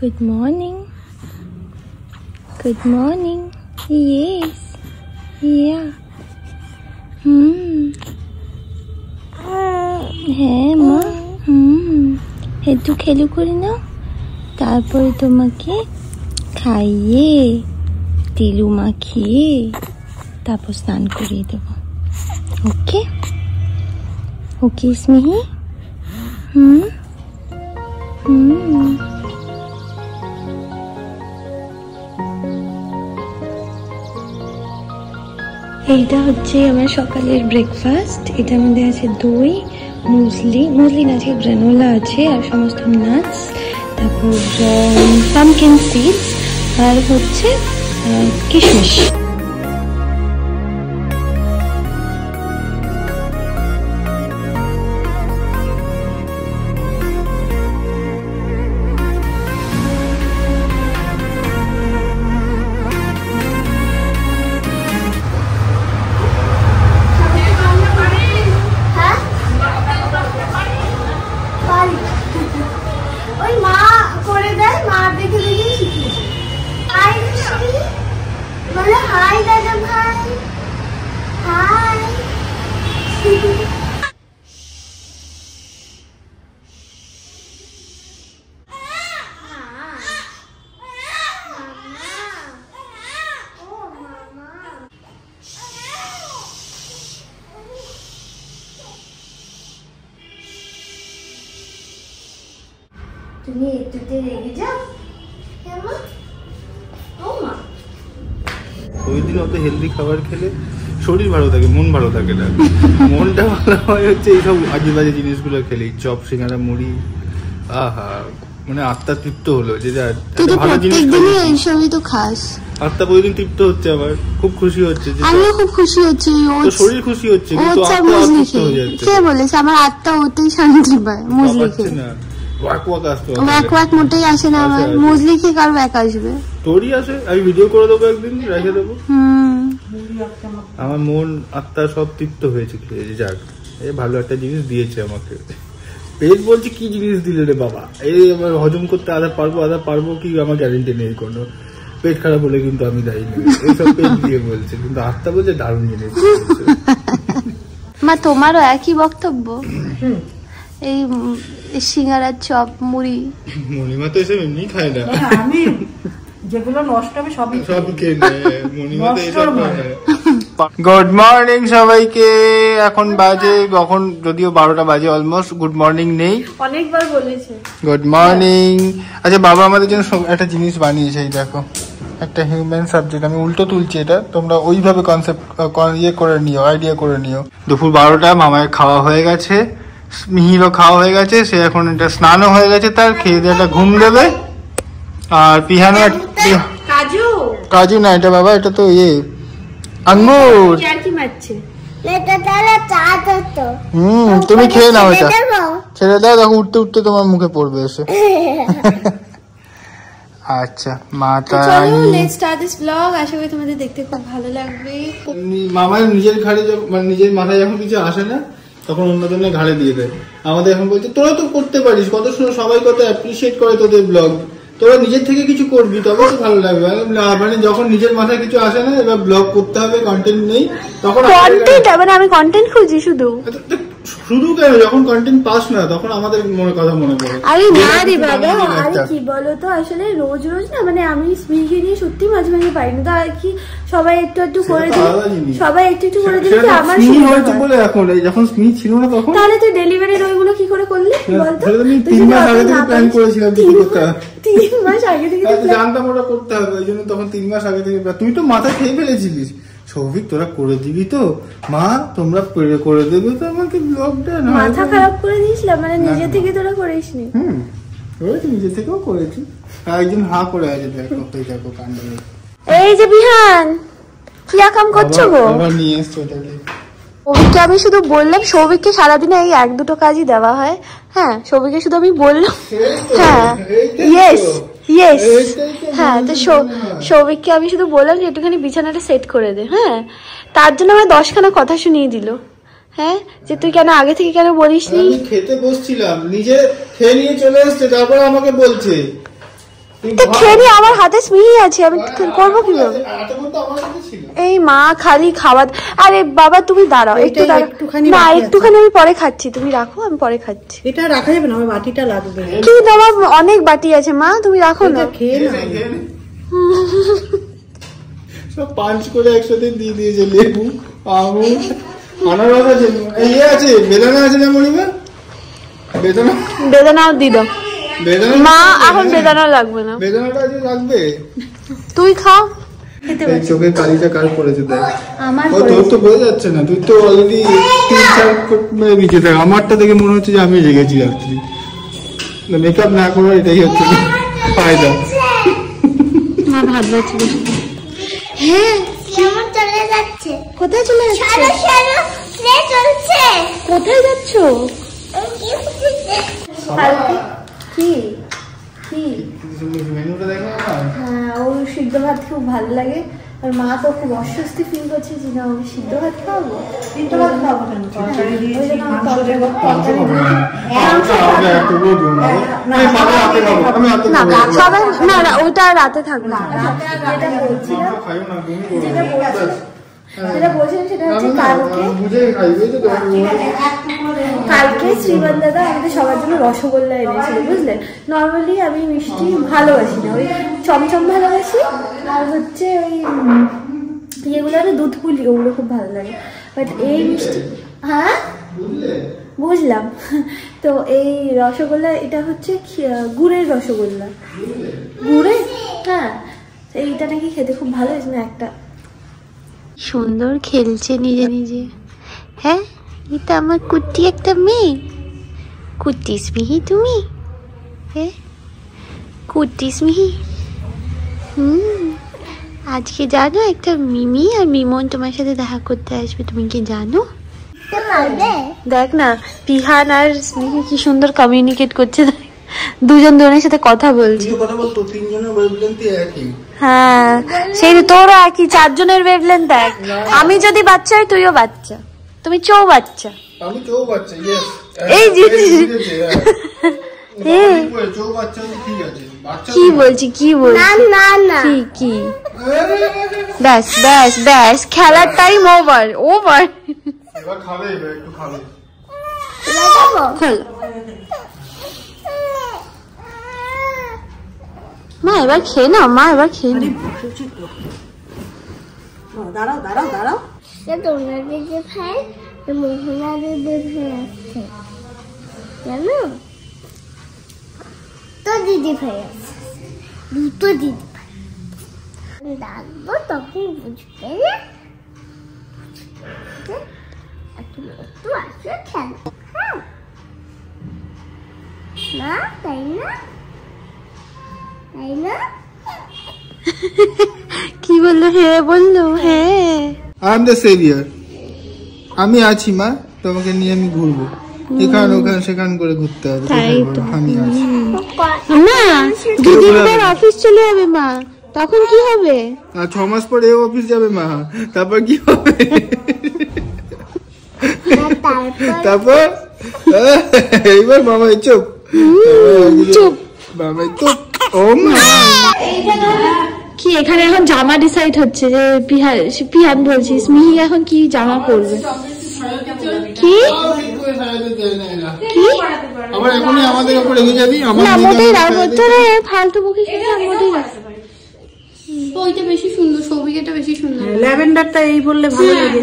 Good morning. Good morning. Yes. Yeah. হ্যাঁ মা একটু খেলু করে নাও, তারপরে তোমাকে খাইয়ে তিলু মাখিয়ে তারপর স্নান করিয়ে দেব। ওকে ওকে স্নেহি। এইটা হচ্ছে আমার সকালের ব্রেকফাস্ট। এটার মধ্যে আছে দই, মুসলি না আছে, গ্রানোলা আছে আর সমস্ত নাটস, তারপর পামকিন সিডস আর হচ্ছে কিশমিশ। তুমি একটুতে রেগে যাও কেমন? ওই দিন অত হেলদি খাবার খেলে শরীর ভালো থাকে, মন ভালো থাকে না। মনটা ভালো হয় হচ্ছে এইসব আজে বাজে জিনিসগুলো খেলে, চপ সিঙ্গারা মুড়ি। আহা, মানে আত্মা তৃপ্ত হলো যে ভালো জিনিস এইসবই তো খাস। আত্মা প্রতিদিন তৃপ্ত হচ্ছে, আমার খুব খুশি হচ্ছে। আমিও খুব খুশি হচ্ছি, শরীর খুশি হচ্ছে কিন্তু আত্মা অসুস্থ হয়ে যাচ্ছে। কে বলেছে আমার আত্মা ওতেই শান্তি পায়? মুজলি খেয়ে না, ওয়াক আসতো, ওয়াক মোটেই আসে না আমার। মুজলি খেয়ে কার ব্যাক আসবে? তোরই আসে। আমি ভিডিও করে দেবো, একদিন রেখে দেবো। আমার মন আত্মা সব তৃপ্ত হয়েছে খেয়ে। যাক, এই ভালো একটা জিনিস দিয়েছে আমাকে। পেট বলছে কি জিনিস দিলে রে বাবা, এই আমার হজম করতে আধা পারবো কি আমার গ্যারেন্টি নেই কোনো। পেট খারাপ হলে কিন্তু আমি দায়ী নেই, এইসব পেট দিয়ে বলছে, কিন্তু আত্মা বলছে দারুণ জিনিস। মা তোমারও একই বক্তব্য? এই সিঙ্গারা চপ মুড়ি মণিমা তো এসব এমনি খায় না। আমি যেগুলো নষ্ট হবে সব খেয়ে নেয়, মণিমা তো এসব খায় না। গুড মর্নিং সবাইকে। এখন বাজে কখন, যদিও 12টা বাজে অলমোস্ট। গুড মর্নিং নেই, অনেকবার বলেছে গুড মর্নিং। আচ্ছা, বাবা আমাদের জন্য একটা জিনিস বানিয়েছে, এই দেখো, একটা হিউম্যান সাবজেক্ট। আমি উল্টো তুলছি এটা, তোমরা ওইভাবে কনসেপ্ট করে নিও, আইডিয়া করে নিও। দুপুর 12টা, মামায়ের খাওয়া হয়ে গেছে, মিহিরও খাওয়া হয়ে গেছে, সে এখন এটা স্নানও হয়ে গেছে, তার খেয়ে দিয়ে একটা ঘুম দেবে। আর পিহানো কাজু না, এটা বাবা, এটা তো আঙ্গুর। তুমি খেয়ে নাও, এটা ছেড়ে দাও, দেখো উঠতে উঠতে তোমার মুখে পড়বে এসে। আচ্ছা মাতা, লেটস স্টার্ট দিস ব্লগ। আশা করি তোমাদের দেখতে খুব ভালো লাগবে। মামার নিজের ঘাড়ে মানে নিজের মাথায় যখন কিছু আসে না, তখন অন্যজনের ঘাড়ে দিয়ে দেয়। আমাদের এখন বলছে তোরা তো করতে পারিস, কত সবাই কত অ্যাপ্রিসিয়েট করে তোদের ব্লগ, তোরা নিজের থেকে কিছু করবি তবে তো ভালো লাগবে। মানে যখন নিজের মাথায় কিছু আসে না, এবার ব্লগ করতে হবে, কন্টেন্ট নেই, তখন কন্টেন্ট মানে আমি কন্টেন্ট খুঁজি শুধু কেন, যখন কন্টেন্ট পাস না তখন আমাদের মনে কথা মনে পড়ে। আরে না রে বাবা, আরে কি বলতো, আসলে রোজ রোজ না, মানে আমি স্মিকে নিয়ে সত্যি মাঝে মাঝে পারি না, তো আর কি সবাই একটু একটু করে দিই, সবাই একটু একটু করে দিই। আমার বলে এখন যখন স্মি ছিল না তখন, তাহলে তুই ডেলিভারির ওইগুলো কি করে করলি বলতো? 3 মাস আগে থেকে প্ল্যান করেছিলাম, 3 মাস আগে থেকে জানতাম ওটা করতে হবে, ওই জন্য তখন 3 মাস আগে থেকে। তুই তো মাথায় খেয়ে ফেলেছিলিস, সৌভিক তোরা করে দিবি তো, মা তোমরা করে দেবে তো আমাকে ব্লগটা। মাথা খারাপ করে দিয়েছিলাম, মানে নিজে থেকে তোরা করিসনি? করেছি, নিজে থেকেও করেছি। একজন হা করে আছে, দেখো এই দেখো কাণ্ড। এই যে বিহান, কি কাম করছো গো? আবার নিয়ে এসছো ওটাকে। সৌভিককে আমি শুধু বললাম, সৌভিককে সারাদিনে এই 1-2 কাজই দেওয়া হয়। হ্যাঁ, সৌভিককে শুধু আমি বললাম, হ্যাঁ ইয়েস ইয়েস, হ্যাঁ, তো সৌভিককে আমি শুধু বললাম যে একটুখানি বিছানাটা সেট করে দে। হ্যাঁ, তার জন্য আমার 10খানা কথা শুনিয়ে দিল। হ্যাঁ, যে তুই কেন আগে থেকে কেন বলিসনি? খেতে বসছিলাম, নিজে খেয়ে নিয়ে চলে এসছে, তারপর আমাকে বলছে খেয়ে নি, আমার হাতে স্মিহি আছে, আমি করবো কিভাবে? এই মা খালি খাওয়া। আরে বাবা তুমি দাঁড়াও, একটু দাঁড়াও না, একটুখানি আমি পরে খাচ্ছি, তুমি রাখো, আমি পরে খাচ্ছি। এটা রাখা যাবে না, আমার বাটিটা লাগবে। কি তোমার অনেক বাটি আছে মা, তুমি রাখো না। খেয়ে না, সব পাঞ্চ করে একসাথে দিয়ে দিয়েছে, লেবু, আঙুর, আনারস আছে, এই আছে, বেদানা আছে না মনিমা? বেদানাও দি দাও মা, এখন বেদানা লাগবে না, বেদানাটা আজ লাগবে। তুই খা। চোখে কালিটা কার পড়েছে দেখ। আমার তোর তো বোঝা যাচ্ছে না, তুই তো অলরেডি 3-4 ফুট মেরে দিচ্ছে। দেখ আমারটা দেখে মনে হচ্ছে যে আমি রেগেছি রাত্রি। মেকআপ না করার এটাই হচ্ছে ফায়দা। মা ভাত বাড়ছে। হ্যাঁ কেমন চলে যাচ্ছে? কোথায় চলে যাচ্ছে? চলছে। কোথায় যাচ্ছ? কি কি? মেনুটা দেখো না। হ্যাঁ, ওর সিদ্ধ ভাত খুব ভালো লাগে। আর মা তো খুব অস্বস্তি ফিল করছে যে না আমি সিদ্ধ ভাত খাবো। সিদ্ধ ভাত খাবো কেন? তরকারি দিয়েছি, মাংস দেবো, না সবাই না, ওইটা রাতে থাকবে না। যেটা বলছিলাম সেটা হচ্ছে কালকে শ্রীমান দাদা আমাদের সবার জন্য রসগোল্লা এনেছিল, বুঝলেন? নর্মালি আমি মিষ্টি ভালোবাসি না, ওই চমচম ভালোবাসি, আর হচ্ছে ওই ইয়েগুলো দুধ পুলি, ওগুলো খুব ভালো লাগে। বাট এই মিষ্টি, হ্যাঁ বুঝলাম। তো এই রসগোল্লা এটা হচ্ছে গুড়ের রসগোল্লা, গুড়ে, হ্যাঁ এইটা নাকি খেতে খুব ভালো। একটা সুন্দর খেলছে নিজে নিজে। হ্যাঁ এটা আমার কুট্টি একটা মেয়ে। কুট্টি স্মিহি তুমি? হ্যাঁ কুট্টি স্মিহি। আজকে জানো একটা মিমি আর মিমন তোমার সাথে দেখা করতে আসবে, তুমি কি জানো? দেখ না পিহান আর স্মিহি কি সুন্দর কমিউনিকেট করছে, দুজন দুজনের সাথে কথা বলছে। হ্যাঁ সেই তোরও একই, 4 জনের ওয়েভলেন্থ দেখ। আমি যদি বাচ্চা হই তুইও বাচ্চা, তুমি চৌ বাচ্চা। এই কি বলছি কি কি ব্যাস ব্যাস ব্যাস, খেলার টাইম ওভার ওভার। মা এবার খেয়ে নাও, মা এবার খেয়ে নাও। দাঁড়াও দাঁড়াও দাঁড়াও, তোমরা দিদি ভাই মোহনা দিদি ভাই আছে জানো তো? দিদি ভাই আছে, দুটো দিদি ভাই ডাকবো তখন বুঝবে না। তুমি একটু আসো খেলো, হ্যাঁ না তাই না? তাই না? কি বললো? হ্যাঁ বললো, হ্যাঁ আই এম দ্য সেভিয়ার, আমি আছি মা, তোমাকে নিয়ে আমি ঘুরবো, এখান ওখান সেখান করে ঘুরতে হবে, আমি আছি। না দুদিন পর অফিস চলে যাবে মা, তখন কি হবে? আর 6 মাস পরে অফিস যাবে মা, তারপর কি হবে? তারপর এইবার মামাই চুপ চুপ, মামাই চুপ। ও মা কি এখানে এখন জামা ডিসাইড হচ্ছে যে পিহান বলছিস মিহি এখন কি জামা পরবে? কি কি আবার এখনই আমাদের উপর রেগে যাবি? না মোটেই রাখবো, তোরে ফালতু বকিস না, মোটেই রাখবো। ওইটা বেশি সুন্দর, সৌভিকটা বেশি সুন্দর। ল্যাভেন্ডারটা এই বললে ভালো লাগে।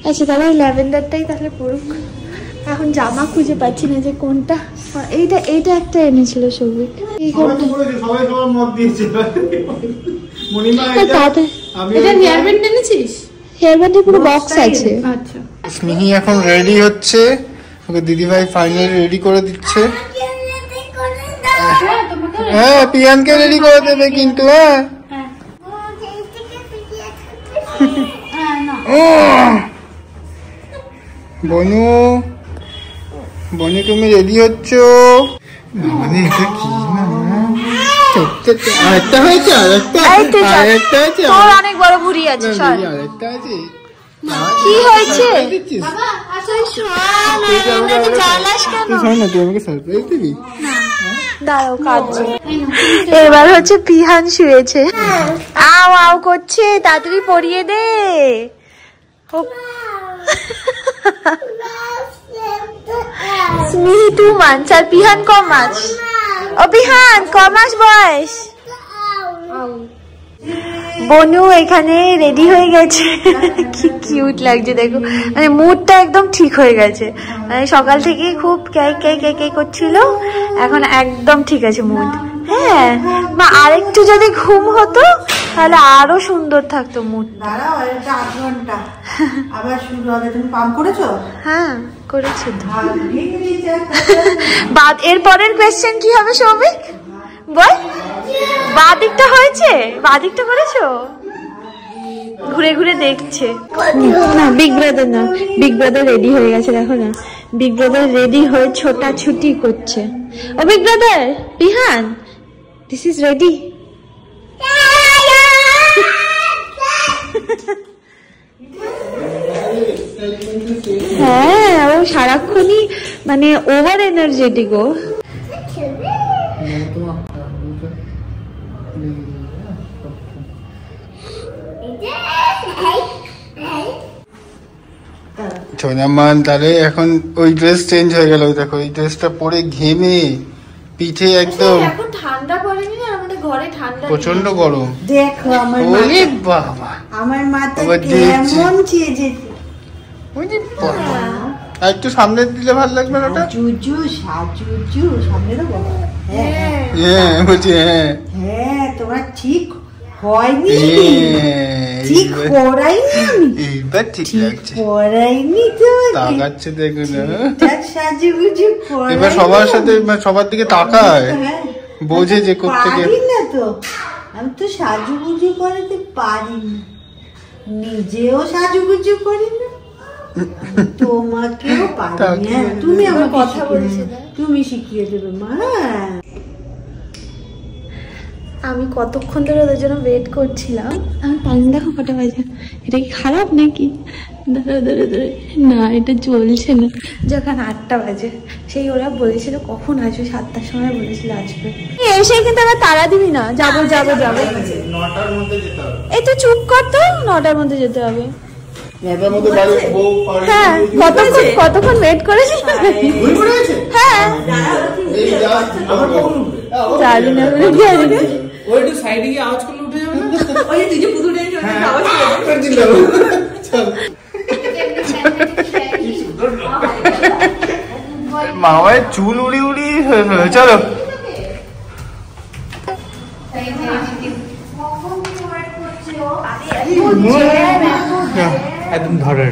আচ্ছা তাহলে ল্যাভেন্ডারটাই তাহলে পড়ুক। এখন জামা খুঁজে পাচ্ছি না যে কোনটা। এইটা এইটা একটা এনেছিল সৌভিক, সবাই সবার মত দিয়েছে। মনিমা এটা হেয়ার ব্যান্ড এনেছিস? হেয়ার ব্যান্ডের পুরো বক্স আছে। আচ্ছা স্মিহি এখন রেডি হচ্ছে, ওকে দিদিভাই ফাইনালি রেডি করে দিচ্ছে। হ্যাঁ পিয়ানকে রেডি করে দেবে কিন্তু। হ্যাঁ বনু, বনু তুমি রেডি হচ্ছ? মানে এটা কি না, আরেকটা হয়েছে, আরেকটা আছে, অনেক বড় ভুড়ি আছে, আরেকটা আছে। কি হয়েছে? তুই আমাকে সারপ্রাইজ দিবি? দাঁড়াও কাঁদছে। এবার হচ্ছে পিহান শুয়েছে, আও আও করছে, তাড়াতাড়ি পরিয়ে দে। স্মিহি 2 months আর পিহান ক মাস? ও পিহান ক মাস বয়স? বনু এখানে রেডি হয়ে গেছে, কি কিউট লাগছে দেখো, মানে মুডটা একদম ঠিক হয়ে গেছে, মানে সকাল থেকে খুব ক্যাই ক্যাই ক্যাই ক্যাই করছিল, এখন একদম ঠিক আছে মুড। হ্যাঁ মা, আরেকটু যদি ঘুম হতো তাহলে আরো সুন্দর থাকতো মুড। দাঁড়াও, এটা 8 ঘন্টা আবার শুরু হবে। তুমি পাম্প করেছো? হ্যাঁ করেছি। বাদ এর পরের কোয়েশ্চেন কি হবে সৌভিক বল? বাদিকটা হয়েছে? বাদিকটা করেছো? ঘুরে ঘুরে দেখছে না। বিগ ব্রাদার না, বিগ ব্রাদার রেডি হয়ে গেছে, দেখো না, বিগ ব্রাদার রেডি হয়ে ছোটাছুটি করছে। Oh big brother Pihan, this is ready. হ্যাঁ ও সারাক্ষণই মানে ওভার এনার্জেটিক। ও সোনামান তাহলে এখন ওই ড্রেস চেঞ্জ হয়ে গেল, দেখো এই ড্রেসটা পরে ঘেমে পিঠে একদম। এখন ঠান্ডা পড়েনি না, আমাদের ঘরে ঠান্ডা প্রচন্ড গরম। দেখো আমার মা, ওরে বাবা, আমার মা তো কেমন চেয়েছে। ওরে বাবা, আর একটু সামনে দিলে ভালো লাগবে না? ওটা জুজু সাজুজু সামনে দেবো। হ্যাঁ বলছি, হ্যাঁ হ্যাঁ তোমার ঠিক হয়নি, ঠিক করাইনি আমি, এইবার ঠিক লাগছে, করাইনি তো তাকাচ্ছে দেখো না, সাজুগুজু করাই। এবার সবার সাথে সবার দিকে তাকায়, বোঝে যে কোত্থেকে। পারি না তো আমি, তো সাজুগুজু করাতে পারি না, নিজেও সাজুগুজু করি না, তোমাকেও পারি না। তুমি আমার কথা বলছো, তুমি শিখিয়ে দেবে মা। আমি কতক্ষণ ধরে ওদের জন্য ওয়েট করছিলাম। আমি টাইম দেখো কটা বাজে, এটা কি খারাপ নাকি? ধরে ধরে ধরে না, এটা চলছে না। যখন 8টা বাজে, সেই ওরা বলেছিল কখন আসবে, 7টার সময় বলেছিল আসবে। এসে কিন্তু আবার তাড়া দিবি না, যাবো যাবো যাবো। 9টার মধ্যে যেতে হবে। এই তো চুপ কর তো, 9টার মধ্যে যেতে হবে। 9টার মধ্যে বাড়ি বউ পারে। হ্যাঁ কতক্ষণ ওয়েট করেছি। হ্যাঁ এই যা আমার বউ জানি না বলে কি আছে। ওই একটু সাইডে গিয়ে আওয়াজ করলে উঠে যাবে না? ওই তুই যে পুতুল টেনে আওয়াজ করে চল মামায় চুল উড়ি উড়ি হয়ে ফেলে। চলো একদম ধরে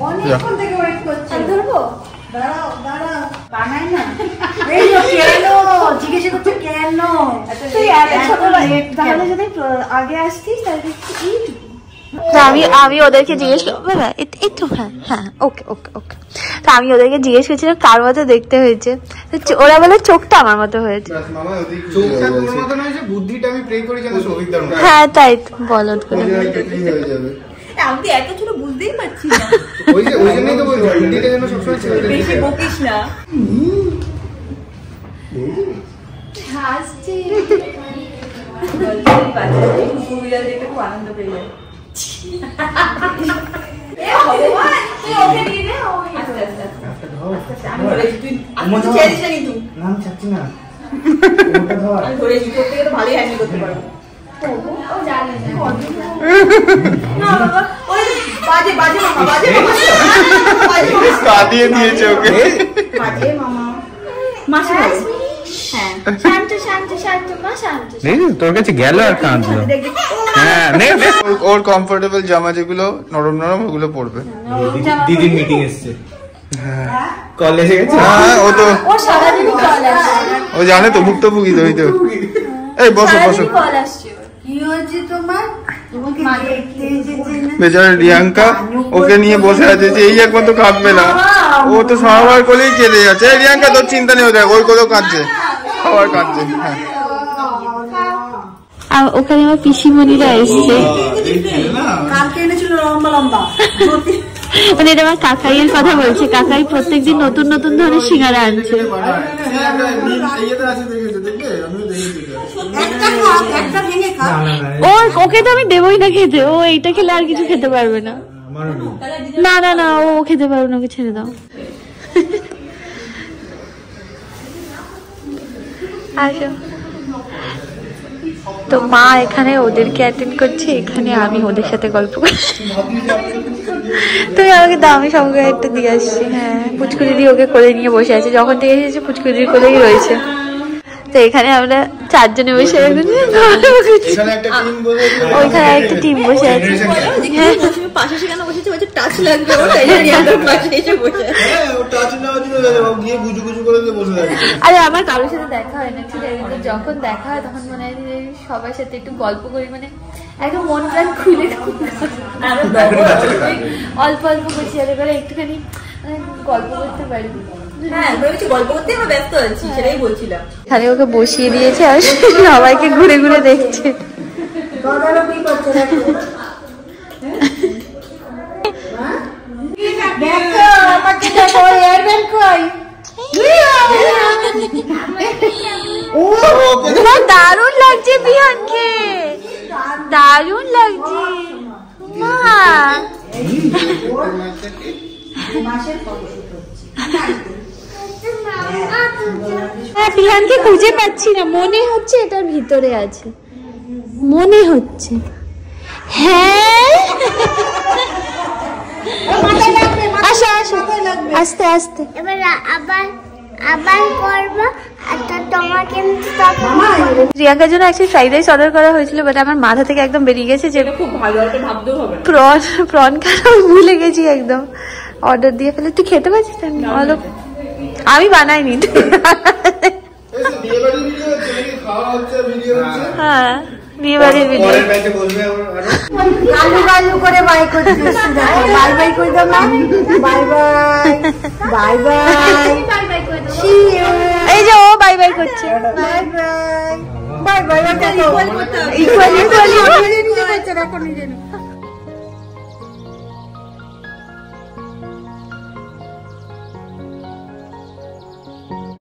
অনেকক্ষণ থেকে ওয়েট করছি। ধরবো? দাঁড়াও দাঁড়াও, বানাই না। এই যে কেন জিজ্ঞেস করছো কেন? তুই এত ছোট তাহলে যদি আগে আসতিস তাহলে আমি ওদেরকে জিজ্ঞেস করবো, এই তো হ্যাঁ ওকে ওকে ওকে। তো আমি ওদেরকে জিজ্ঞেস করছিলাম কার মতো দেখতে হয়েছে, ওরা বলে চোখটা আমার মতো হয়েছে। চোখটা তোর মতন হয়েছে, বুদ্ধিটা আমি প্রে করি যেন সৌভিকদার মতো। হ্যাঁ তাই তো, বলো করে হয়ে যাবে। আমি তো এত ছোট বুঝতেই পারছি না। ওই জন্যই তো বলছি বুদ্ধিটা যেন সবসময় ছেলেদের বেশি দিকে। বকিস না। হাসছি খুব আনন্দ পেয়ে যায়। নাম চাচ্ছি না, ভালোই হ্যান্ডেল করতে পারবো। বাজে বাজে মামা, বাজে মামা, কাঁদিয়ে দিয়েছে ওকে। বাজে মামা। মাসি বলো। হ্যাঁ শান্ত শান্ত শান্ত মা শান্ত। তোর কাছে গেল আর কাঁদলো। হ্যাঁ ওর কমফোর্টেবল জামা যেগুলো নরম নরম ওগুলো পরবে। দিদির মিটিং এসছে, কলেজে গেছে। হ্যাঁ ও তো ও সারাদিনই কল আসছে, ও জানে তো, ভুক্তভোগী তো। ওই তো এই বসো বসো। কল আসছে। কি হয়েছে তোমার? তোমাকে দেখতে এসেছে না? বেচারা রিয়াঙ্কা ওকে নিয়ে বসে আছে, যে এই একমাত্র কাঁদবে না, ও তো সবার কোলেই কেঁদে যাচ্ছে। এই রিয়াঙ্কা তোর চিন্তা নেই, দেখ ওই কোলেও কাঁদছে, সবার কাঁদছে। হ্যাঁ ওখানে আমার পিসিমণিরা এসছে। কালকে এনেছিল লম্বা লম্বা মানে এটা আমার কাকাইয়ের কথা বলছে, কাকাই প্রত্যেকদিন নতুন নতুন ধরনের সিঙ্গারা আনছে। ওকে তো আমি দেবই না খেতে, ও এইটা খেলে আর কিছু খেতে পারবে না। না না না, ও খেতে পারবে না, ওকে ছেড়ে দাও। আসো। তো মা এখানে ওদেরকে অ্যাটেন্ড করছে, এখানে আমি ওদের সাথে গল্প করছি। তুমি আমাকে দাও, আমি সঙ্গে একটা দিয়ে আসছি। হ্যাঁ, পুচকু দিদি ওকে কোলে নিয়ে বসে আছে, যখন থেকে এসেছে পুচকু দিদির কোলেই রয়েছে। তো এখানে আমরা চারজনে বসে ওইখানে একটা টিম বসে আছে। পাশে সেখানে বসেছে, বলছে টাচ লাগবে, আরে আমার কারোর সাথে দেখা হয় না, ঠিক আছে, যখন দেখা হয় তখন মনে হয় যে সবার সাথে একটু গল্প করি, মানে একদম মন প্রাণ খুলে অল্প অল্প বসে করে একটুখানি গল্প করতে পারি। গল্প করতে আমরা ব্যস্ত আছি, সেটাই বলছিলাম। খালি ওকে বসিয়ে দিয়েছে আর সবাইকে ঘুরে ঘুরে দেখছে। দারুণ লাগছে বিহানকে, দারুণ লাগছে মা। বিহানকে খুঁজে পাচ্ছি না, মনে হচ্ছে এটার ভিতরে আছে, মনে হচ্ছে। হ্যাঁ, আসো আসো, আস্তে আস্তে। এবার আবার আবার করবো। তোমাকে প্রিয়াঙ্কার জন্য অ্যাকচুয়ালি ফ্রাইড রাইস অর্ডার করা হয়েছিল, বাট আমার মাথা থেকে একদম বেরিয়ে গেছে যে খুব ভালো একটা ভাবতেও হবে। প্রন খাওয়া ভুলে গেছি একদম, অর্ডার দিয়ে ফেলে। তুই খেতে পারছিস? আমি বানাইনি। হ্যাঁ, বিয়ে বাড়ির ভিডিও। আলু বালু করে বাই করছিস, বাই বাই করে দাও না, বাই বাই বাই বাই। এই যে ও বাই বাই করছে, bye bye bye bye. Equally equally equally করছে, দেখো নিজে।